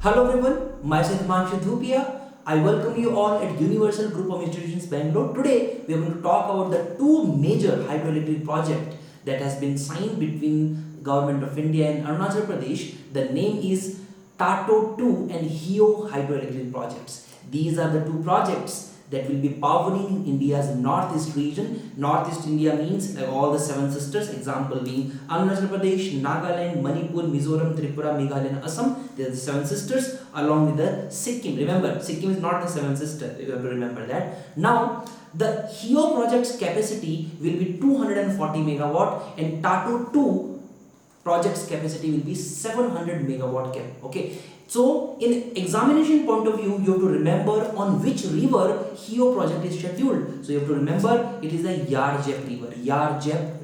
Hello everyone, myself Himanshu Dhupia. I welcome you all at Universal Group of Institutions Bangalore. Today we are going to talk about the two major hydroelectric projects that has been signed between Government of India and Arunachal Pradesh. The name is Tato-II and Heo hydroelectric projects. These are the two projects that will be powering India's northeast region. Northeast India means all the seven sisters, example being Arunachal Pradesh, Nagaland, Manipur, Mizoram, Tripura, Meghalaya and Assam. They are the seven sisters along with the Sikkim. Remember, Sikkim is not the seven sister, you have to remember that. Now, the Heo project's capacity will be 240 megawatt and Tato-II project's capacity will be 700 megawatt cap. Okay. So, in examination point of view, you have to remember on which river Heo project is scheduled. So, you have to remember it is the Yarjep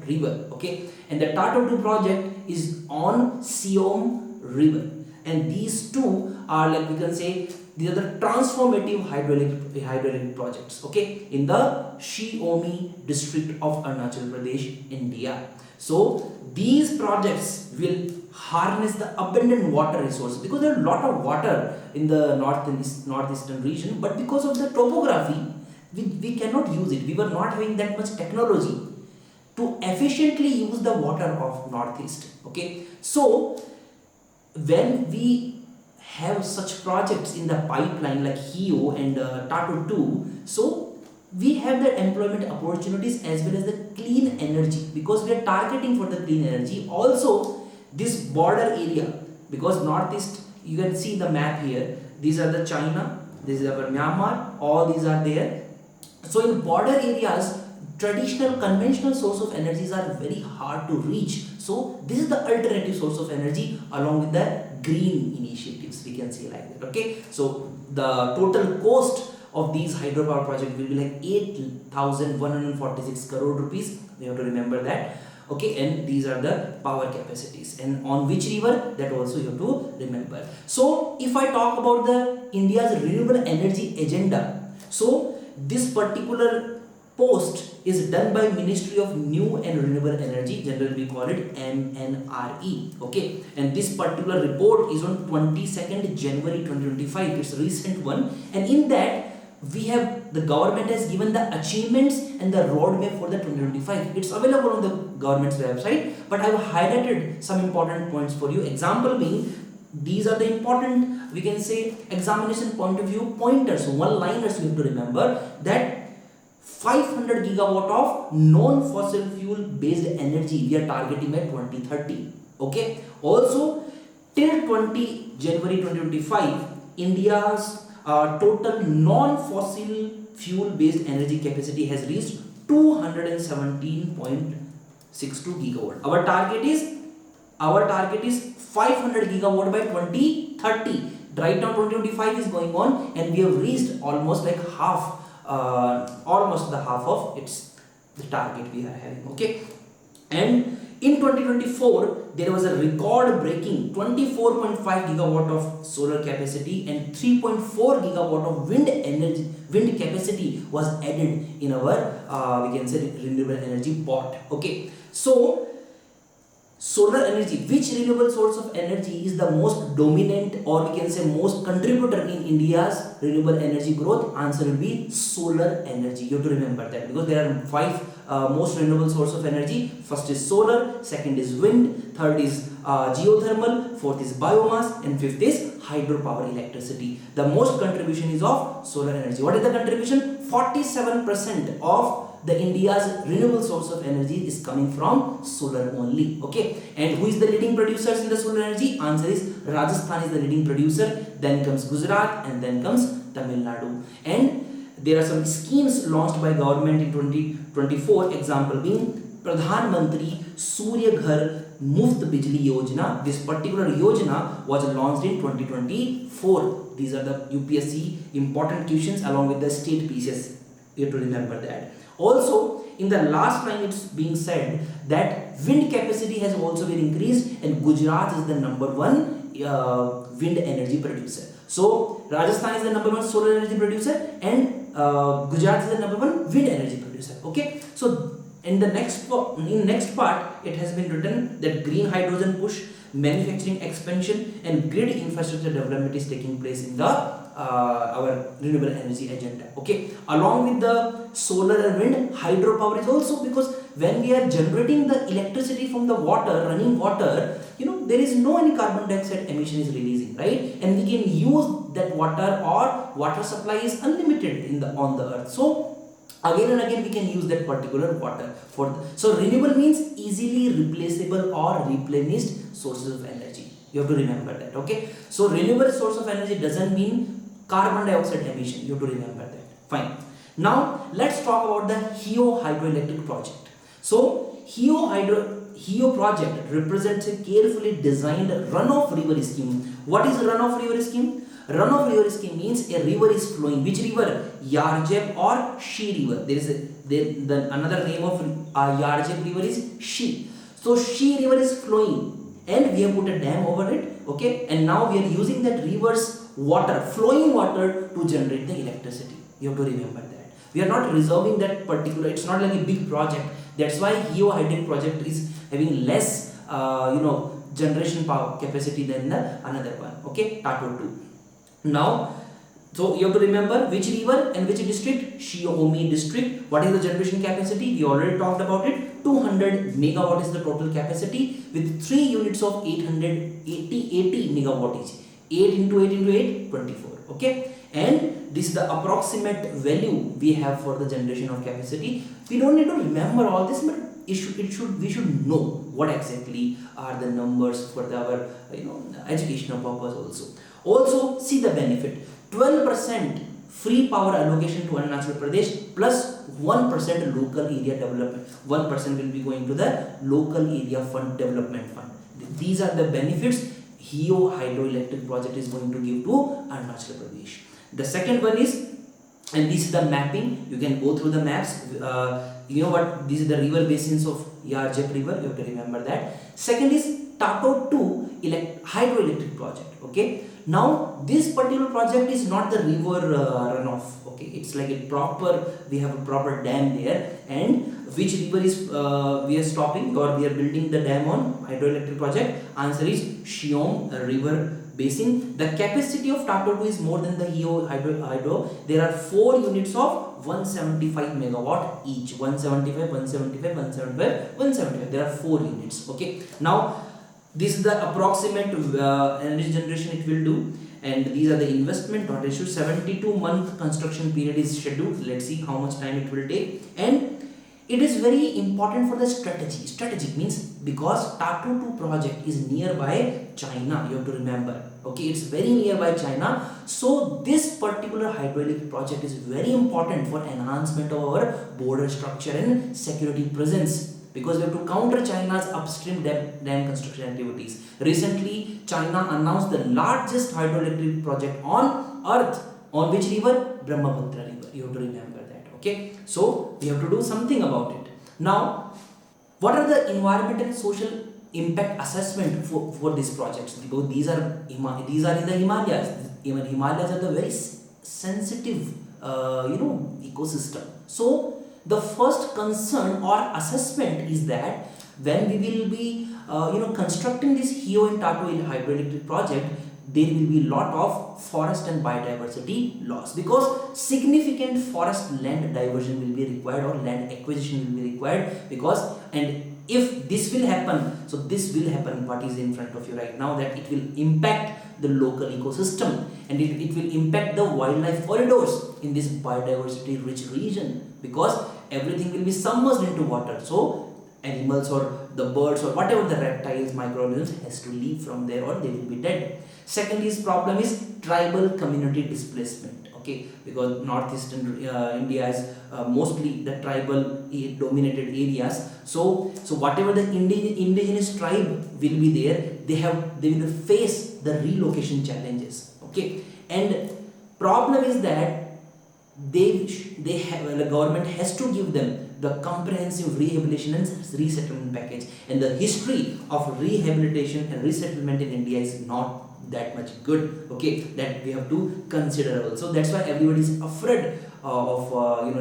river. Okay, and the Tato-II project is on Siom river, and these two are, like we can say, these are the transformative hydroelectric projects. Okay, in the Shiomi district of Arunachal Pradesh, India. So, these projects will harness the abundant water resources because there are a lot of water in the northeastern region, but because of the topography we cannot use it. We were not having that much technology to efficiently use the water of northeast. Okay, so when we have such projects in the pipeline like Heo and Tato-II, so we have the employment opportunities as well as the clean energy because we are targeting for the clean energy. Also, this border area, because northeast, you can see the map here, these are the China, this is our Myanmar, all these are there. So in border areas, traditional conventional source of energies are very hard to reach. So this is the alternative source of energy along with the green initiatives, we can say like that. Okay, so the total cost of these hydropower projects will be like 8,146 crore rupees. We have to remember that. Okay, and these are the power capacities, and on which river, that also you have to remember. So if I talk about the India's renewable energy agenda, so this particular post is done by Ministry of New and Renewable Energy, generally we call it MNRE. Okay, and this particular report is on 22nd January 2025. It's a recent one, and in that we have, the government has given the achievements and the roadmap for the 2025. It's available on the government's website, but I have highlighted some important points for you. Example being, these are the important, we can say, examination point of view pointers, one-liners. You have to remember that 500 gigawatt of non-fossil fuel based energy we are targeting by 2030. Okay. Also, till 20 January 2025, India's total non-fossil fuel based energy capacity has reached 217.62 gigawatt. Our target is 500 gigawatt by 2030. Right now 2025 is going on and we have reached almost like half, almost the half of the target we are having. Okay, and in 2024 there was a record breaking 24.5 gigawatt of solar capacity and 3.4 gigawatt of wind capacity was added in our we can say renewable energy pot. Okay, so solar energy, which renewable source of energy is the most dominant, or we can say most contributor in India's renewable energy growth? Answer will be solar energy. You have to remember that because there are five most renewable source of energy. First is solar, second is wind, third is geothermal, fourth is biomass, and fifth is hydropower electricity. The most contribution is of solar energy. What is the contribution? 47% of the India's renewable source of energy is coming from solar only. Okay, and who is the leading producers in the solar energy? Answer is Rajasthan is the leading producer, then comes Gujarat, and then comes Tamil Nadu. And there are some schemes launched by government in 2024, example being Pradhan Mantri Surya Ghar Muft Bijli Yojana. This particular yojana was launched in 2024. These are the UPSC important questions along with the state pieces. You have to remember that. Also, in the last line it's being said that wind capacity has also been increased and Gujarat is the number one wind energy producer. So Rajasthan is the number one solar energy producer and Gujarat is the number one wind energy producer. Okay, so in the next part it has been written that green hydrogen push manufacturing expansion and grid infrastructure development is taking place in the our renewable energy agenda. Okay, along with the solar and wind, hydropower is also, because when we are generating the electricity from the water, running water, there is no any carbon dioxide emission is releasing, right? And we can use that water, or water supply is unlimited in the on the earth. So again and again we can use that particular water for so renewable means easily replaceable or replenished sources of energy. You have to remember that. Okay, so renewable source of energy doesn't mean carbon dioxide emission. You have to remember that. Fine. Now let's talk about the Heo hydroelectric project. So Heo project represents a carefully designed runoff river scheme. What is runoff river scheme? Runoff river scheme means a river is flowing. Which river? Yarjep or She river. There is another name of Yarjep river is She. So She river is flowing, and we have put a dam over it. Okay, and now we are using that river's water, flowing water, to generate the electricity. You have to remember that. We are not reserving that particular. It's not like a big project. That's why Heo hydroelectric project is having less, generation power capacity than the another one. Okay, Tato-II. Now, so you have to remember which river and which district? Shiomi district. What is the generation capacity? We already talked about it. 200 megawatt is the total capacity, with 3 units of 80 megawatt each. 8 into 8 into 8, 24. Okay, and this is the approximate value we have for the generation of capacity. We don't need to remember all this, but we should know what exactly are the numbers for our educational purpose also. See the benefit: 12% free power allocation to Arunachal Pradesh plus 1% local area development. 1% will be going to the local area fund development fund. These are the benefits Heo hydroelectric project is going to give to Arunachal Pradesh. The second one is, and this is the mapping. You can go through the maps. You know what? These are the river basins of Yarjep river. You have to remember that. Second is Tato-II hydroelectric project. Okay. Now this particular project is not the river runoff. Okay, it's like a proper. We have a proper dam there, and which river is we are stopping or we are building the dam on hydroelectric project? Answer is Shiom river basin. The capacity of Tato-II is more than the Heo hydro. There are 4 units of 175 megawatt each. 175, 175, 175, 175. There are 4 units. Okay. Now this is the approximate energy generation it will do, and these are the investment not issued. 72-month construction period is scheduled. Let's see how much time it will take, and it is very important for the strategy. Strategic means because Tato-II project is nearby China. You have to remember. Okay, it's very nearby China. So this particular hydroelectric project is very important for enhancement of our border structure and security presence, because we have to counter China's upstream dam construction activities. Recently, China announced the largest hydroelectric project on earth. On which river? Brahmaputra river. You have to remember that. Okay, so we have to do something about it. Now, what are the environmental and social impact assessment for these projects? Because these are in the Himalayas. Even Himalayas are the very sensitive ecosystem. So the first concern or assessment is that when we will be constructing this Heo and Tato-II hydroelectric project, there will be lot of forest and biodiversity loss, because significant forest land diversion will be required or land acquisition will be required, and if this will happen, so this will happen what is in front of you right now, that it will impact the local ecosystem, and it will impact the wildlife corridors in this biodiversity rich region, because everything will be submerged into water. So animals or the birds or whatever the reptiles, microorganisms has to leave from there or they will be dead. Second is problem is tribal community displacement. Okay, because northeastern India is mostly the tribal dominated areas. So whatever the indigenous tribe will be there, they will face the relocation challenges. Okay, and problem is that the government has to give them the comprehensive rehabilitation and resettlement package, and the history of rehabilitation and resettlement in India is not that much good. Okay, that we have to consider also. That's why everybody is afraid of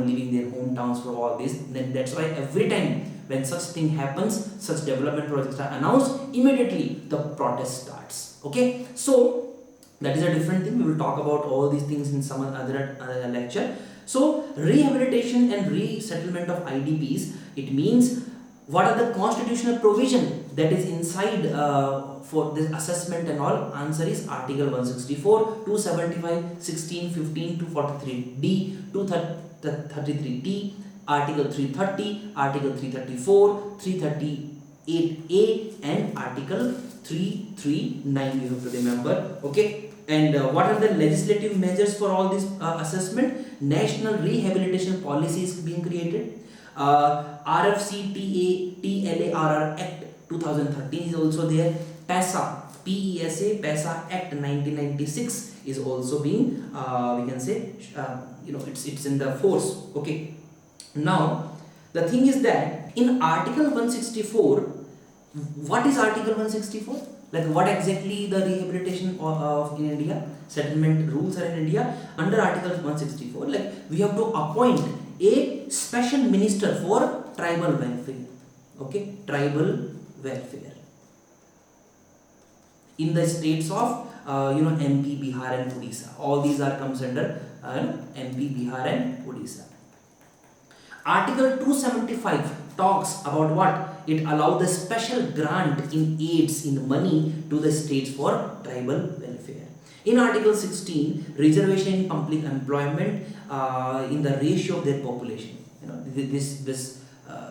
leaving their hometowns for all this. Then that's why every time when such thing happens, such development projects are announced, immediately the protest starts. Okay, so that is a different thing. We will talk about all these things in some other lecture. So rehabilitation and resettlement of IDPs, it means what are the constitutional provision that is inside for this assessment and all. Answer is Article 164, 275, 16, 15, 243D, 233T, Article 330, Article 334, 338A and Article 339, you have to remember. Okay, and what are the legislative measures for all this assessment? National Rehabilitation Policy is being created. RFCTALARR Act 2013 is also there. PESA, PESA Act 1996 is also being we can say it's in the force. Okay, now the thing is that in Article 164, what is Article 164? Like what exactly the rehabilitation of in India, settlement rules are in India. Under Article 164, like we have to appoint a special minister for tribal welfare. Okay, tribal welfare in the states of MP, Bihar and Odisha. All these are comes under MP, Bihar and Odisha. Article 275 talks about what? It allows the special grant in aids in money to the states for tribal welfare. In Article 16, reservation in public employment in the ratio of their population. This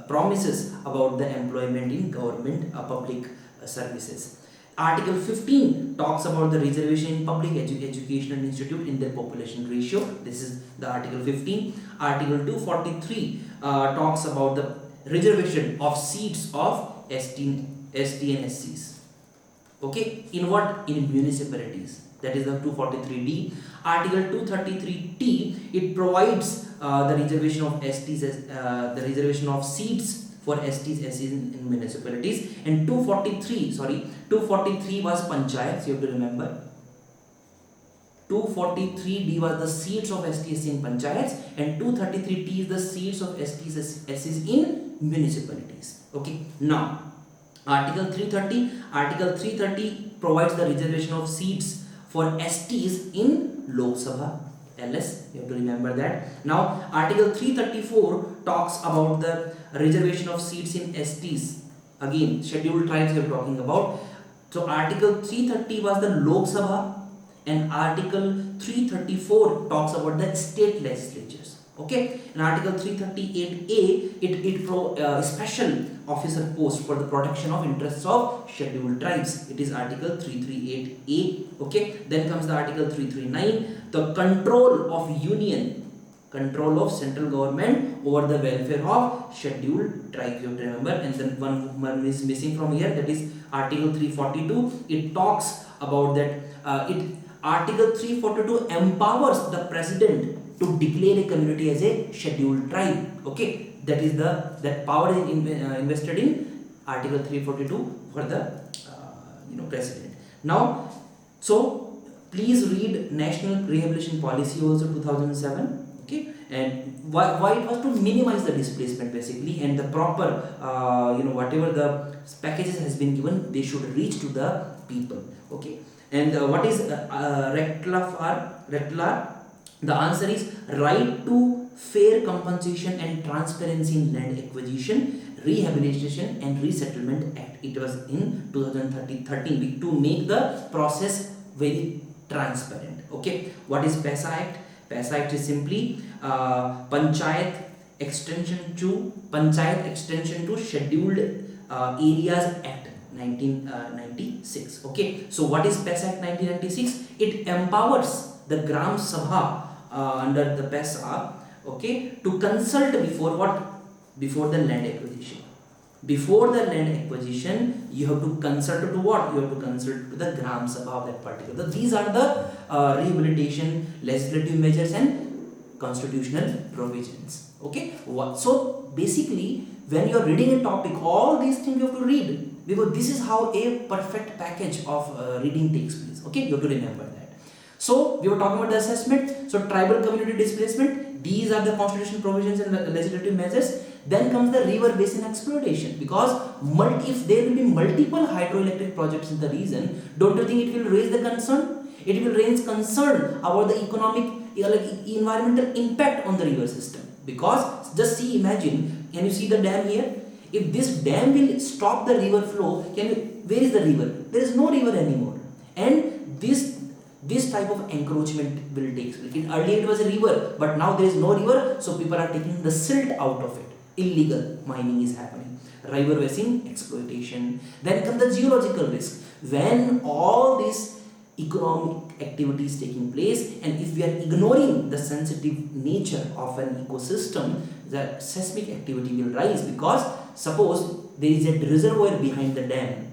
promises about the employment in government public services. Article 15 talks about the reservation in public educational institute in their population ratio. This is the Article 15. Article 243 talks about the reservation of seats of ST and SCs. Okay, in what? In municipalities. That is the 243D. Article 233T, it provides the reservation of STs, the reservation of seats for STs, SCs in municipalities. And 243 was panchayats, you have to remember. 243D was the seats of STs in panchayats, and 233T is the seats of STs, SCs in municipalities. Okay, now Article 330 provides the reservation of seats for STs in Lok Sabha, LS, you have to remember that. Now Article 334 talks about the reservation of seats in STs, again scheduled tribes we are talking about. So Article 330 was the Lok Sabha, and Article 334 talks about the state legislatures. Okay, in Article 338A, it special officer post for the protection of interests of scheduled tribes. It is Article 338A. Okay, then comes the Article 339, the control of union, control of central government over the welfare of scheduled tribes, you have to remember. And then one is missing from here, that is Article 342. It talks about that Article 342 empowers the president to declare a community as a scheduled tribe. Okay, that is that power is invested in Article 342 for the president. Now, so please read National Rehabilitation Policy also 2007. Okay, and why it was to minimize the displacement basically, and the proper whatever the packages has been given, they should reach to the people. Okay, and what is RECLAR? The answer is right to fair compensation and transparency in land acquisition, Rehabilitation and Resettlement Act. It was in 2013 to make the process very transparent. Okay, what is PESA Act? PESA Act is simply Panchayat extension to Scheduled Areas Act 1996. Okay, so what is PESA Act 1996? It empowers the Gram Sabha under the PESA, okay, to consult before what? Before the land acquisition. Before the land acquisition, you have to consult to what? You have to consult to the Gram Sabha of that particular. These are the rehabilitation, legislative measures and constitutional provisions. Okay, so basically when you are reading a topic, all these things you have to read, because this is how a perfect package of reading takes place. Okay, you have to remember that. So we were talking about the assessment. So tribal community displacement, these are the constitutional provisions and legislative measures. Then comes the river basin exploitation, because if there will be multiple hydroelectric projects in the region, don't you think it will raise the concern? It will raise concern about the economic, environmental impact on the river system. Because just see, imagine, can you see the dam here? If this dam will stop the river flow, where is the river? There is no river anymore. And this type of encroachment will take place. Earlier it was a river, but now there is no river, so people are taking the silt out of it. Illegal mining is happening. River basin exploitation. Then comes the geological risk. When all these economic activities taking place, and if we are ignoring the sensitive nature of an ecosystem, the seismic activity will rise. Because suppose there is a reservoir behind the dam,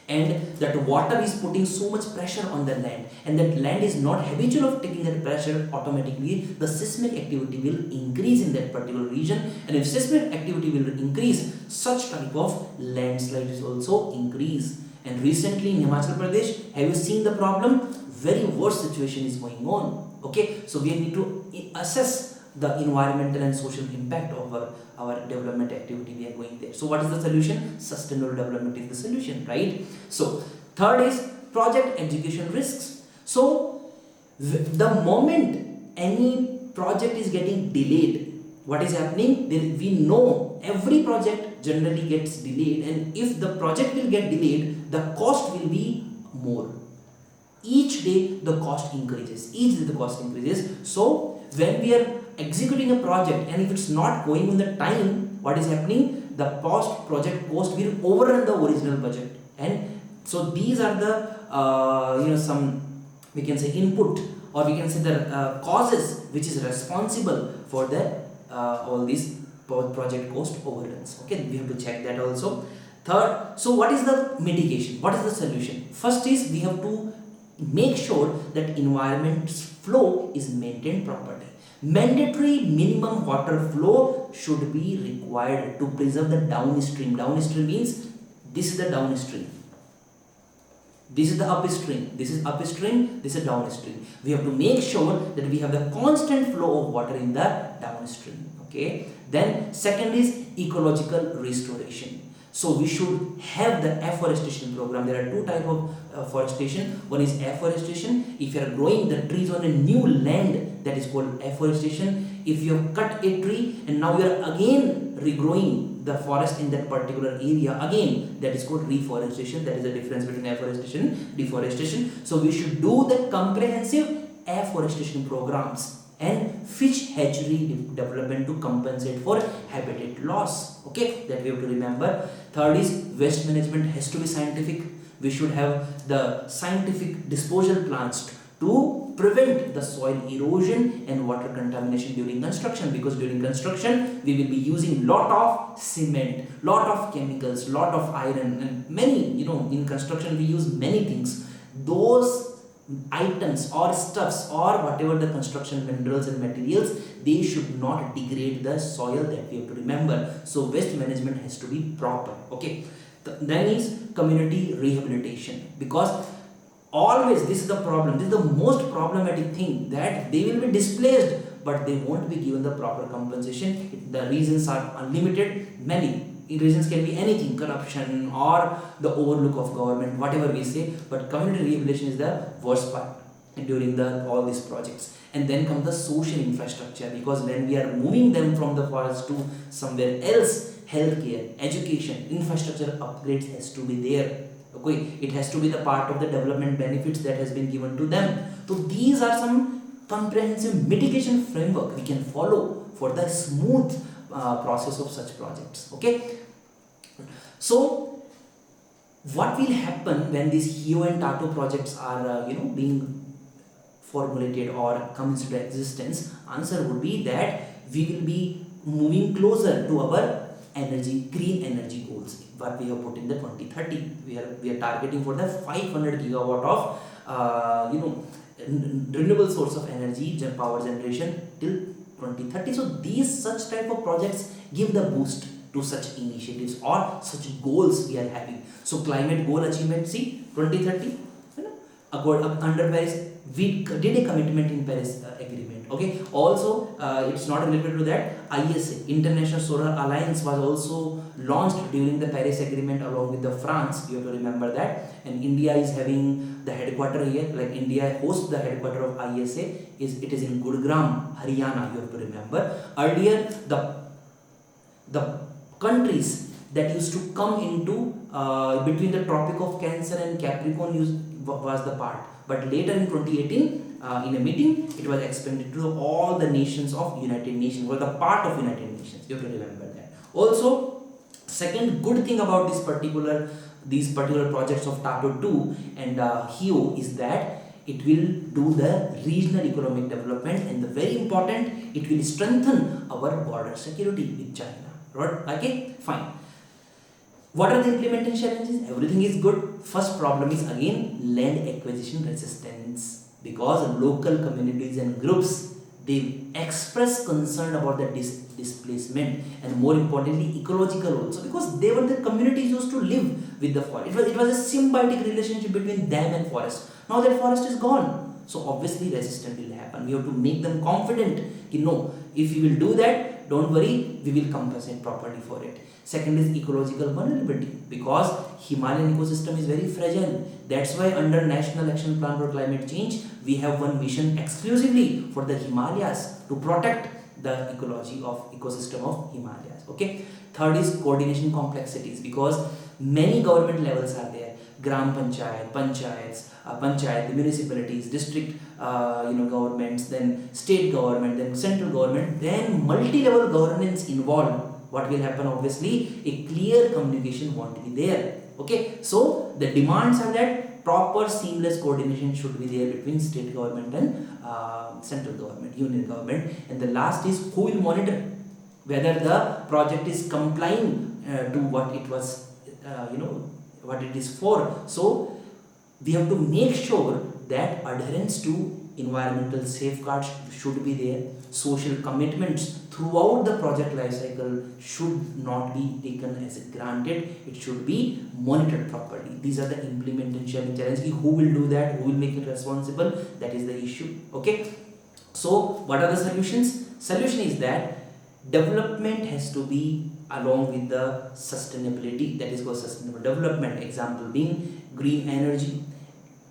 and that water is putting so much pressure on the land, and that land is not habitual of taking that pressure, automatically the seismic activity will increase in that particular region. And if seismic activity will increase, such type of landslides also increase. And recently in Himachal Pradesh, have you seen the problem? Very worse situation is going on. Okay, so we need to assess the environmental and social impact of our development activity we are going there. So what is the solution? Sustainable development is the solution, right? So third is project execution risks. So the moment any project is getting delayed, what is happening? We know every project generally gets delayed, and if the project will get delayed, the cost will be more. Each day the cost increases. So when we are executing a project, and if it's not going on the time, what is happening? The project cost will overrun the original budget. And so these are the some, we can say, input, or we can say the causes which is responsible for the all these project cost overruns. Okay, we have to check that also. Third, so what is the mitigation? What is the solution? First is we have to make sure that environment's flow is maintained properly. Mandatory minimum water flow should be required to preserve the downstream. Downstream means this is the downstream, this is the upstream, this is upstream, this is downstream. We have to make sure that we have the constant flow of water in the downstream. Okay. Then second is ecological restoration. So we should have the afforestation program. There are two types of forestation. One is afforestation. If you are growing the trees on a new land, that is called afforestation. If you have cut a tree and now you are again regrowing the forest in that particular area, again, that is called reforestation. That is the difference between afforestation and deforestation. So we should do the comprehensive afforestation programs and fish hatchery development to compensate for habitat loss. Okay, that we have to remember. Third is waste management has to be scientific. We should have the scientific disposal plans to prevent the soil erosion and water contamination during construction, because during construction we will be using lot of cement, lot of chemicals, lot of iron, and many, in construction we use many things. Those items or stuffs or whatever the construction minerals and materials, they should not degrade the soil, that we have to remember. So waste management has to be proper. Okay, then is community rehabilitation, because always this is the problem, this is the most problematic thing, that they will be displaced but they won't be given the proper compensation. The reasons are unlimited, many reasons can be anything, corruption or the overlook of government, whatever we say, but community rehabilitation is the worst part during all these projects. And then comes the social infrastructure, because when we are moving them from the forest to somewhere else, healthcare, education, infrastructure upgrades has to be there. Okay, it has to be the part of the development benefits that has been given to them. So these are some comprehensive mitigation framework we can follow for the smooth process of such projects. Okay, so what will happen when these Heo and Tato projects are being formulated or comes into existence? Answer would be that we will be moving closer to our green energy goals, what we have put in the 2030. We are targeting for the 500 gigawatt of renewable source of energy power generation till 2030. So these such type of projects give the boost to such initiatives or such goals we are having. So climate goal achievement, see 2030, under Paris we did a commitment in Paris agreement. Okay, also it's not related to that. ISA, International Solar Alliance, was also launched during the Paris Agreement along with the France. You have to remember that. And India is having the headquarter here. Like India hosts the headquarter of ISA. It is in Gurugram, Haryana. You have to remember. Earlier, the countries that used to come into between the Tropic of Cancer and Capricorn was the part. But later in 2018, in a meeting, it was expanded to all the nations of United Nations, was the part of United Nations. You have to remember that. Also, second good thing about these particular projects of Tato-II and Heo is that it will do the regional economic development, and the very important, it will strengthen our border security with China. Right? Okay, fine. What are the implementation challenges? Everything is good. First problem is again land acquisition resistance, because local communities and groups, they express concern about the displacement, and more importantly ecological also, because they were the communities used to live with the forest. It was a symbiotic relationship between them and forest. Now that forest is gone, so obviously resistance will happen. We have to make them confident, if we will do that, don't worry, we will compensate properly for it. Second is ecological vulnerability, because Himalayan ecosystem is very fragile. That's why under National Action Plan for Climate Change, we have one mission exclusively for the Himalayas to protect the ecology of ecosystem of Himalayas. Okay. Third is coordination complexities, because many government levels are there. Gram panchayat, municipalities, district governments, then state government, then central government, then multi-level governance involved. What will happen? Obviously, a clear communication won't be there. Okay, so the demands are that proper seamless coordination should be there between state government and central government, union government. And the last is who will monitor whether the project is complying to what it was, what it is for. So we have to make sure that adherence to environmental safeguards should be there. Social commitments throughout the project life cycle should not be taken as granted. It should be monitored properly. These are the implementation challenges. Who will do that? Who will make it responsible? That is the issue. Okay. So what are the solutions? Solution is that development has to be along with the sustainability. That is called sustainable development. Example being green energy,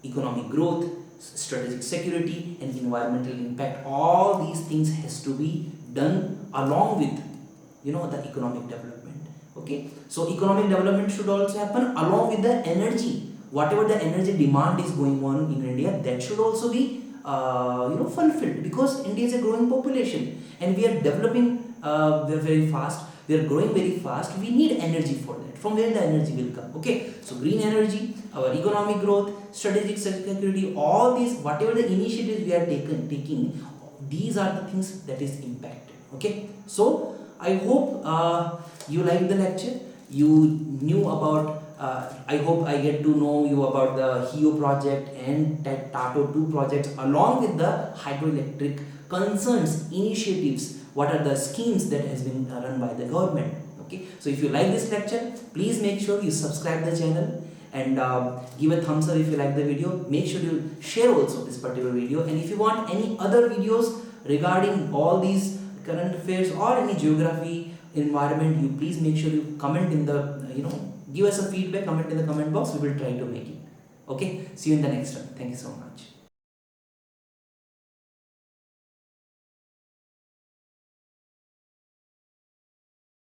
economic growth, strategic security, and environmental impact. All these things has to be done along with the economic development. Okay, so economic development should also happen along with the energy. Whatever the energy demand is going on in India, that should also be fulfilled, because India is a growing population and we are developing very fast. We are growing very fast. We need energy for that. From where the energy will come? Okay, so green energy, our economic growth, strategic security, all these, whatever the initiatives we are taking, these are the things that is impacted. Okay, so I hope you liked the lecture. You knew about. I hope I get to know you about the Heo project and Tato-II projects along with the hydroelectric concerns, initiatives. What are the schemes that has been run by the government? Okay, so if you like this lecture, please make sure you subscribe the channel and give a thumbs up if you like the video. Make sure you share also this particular video, and if you want any other videos regarding all these current affairs or any geography, environment, you please make sure you comment in the give us a feedback, comment in the comment box. We will try to make it. Okay, see you in the next one. Thank you so much.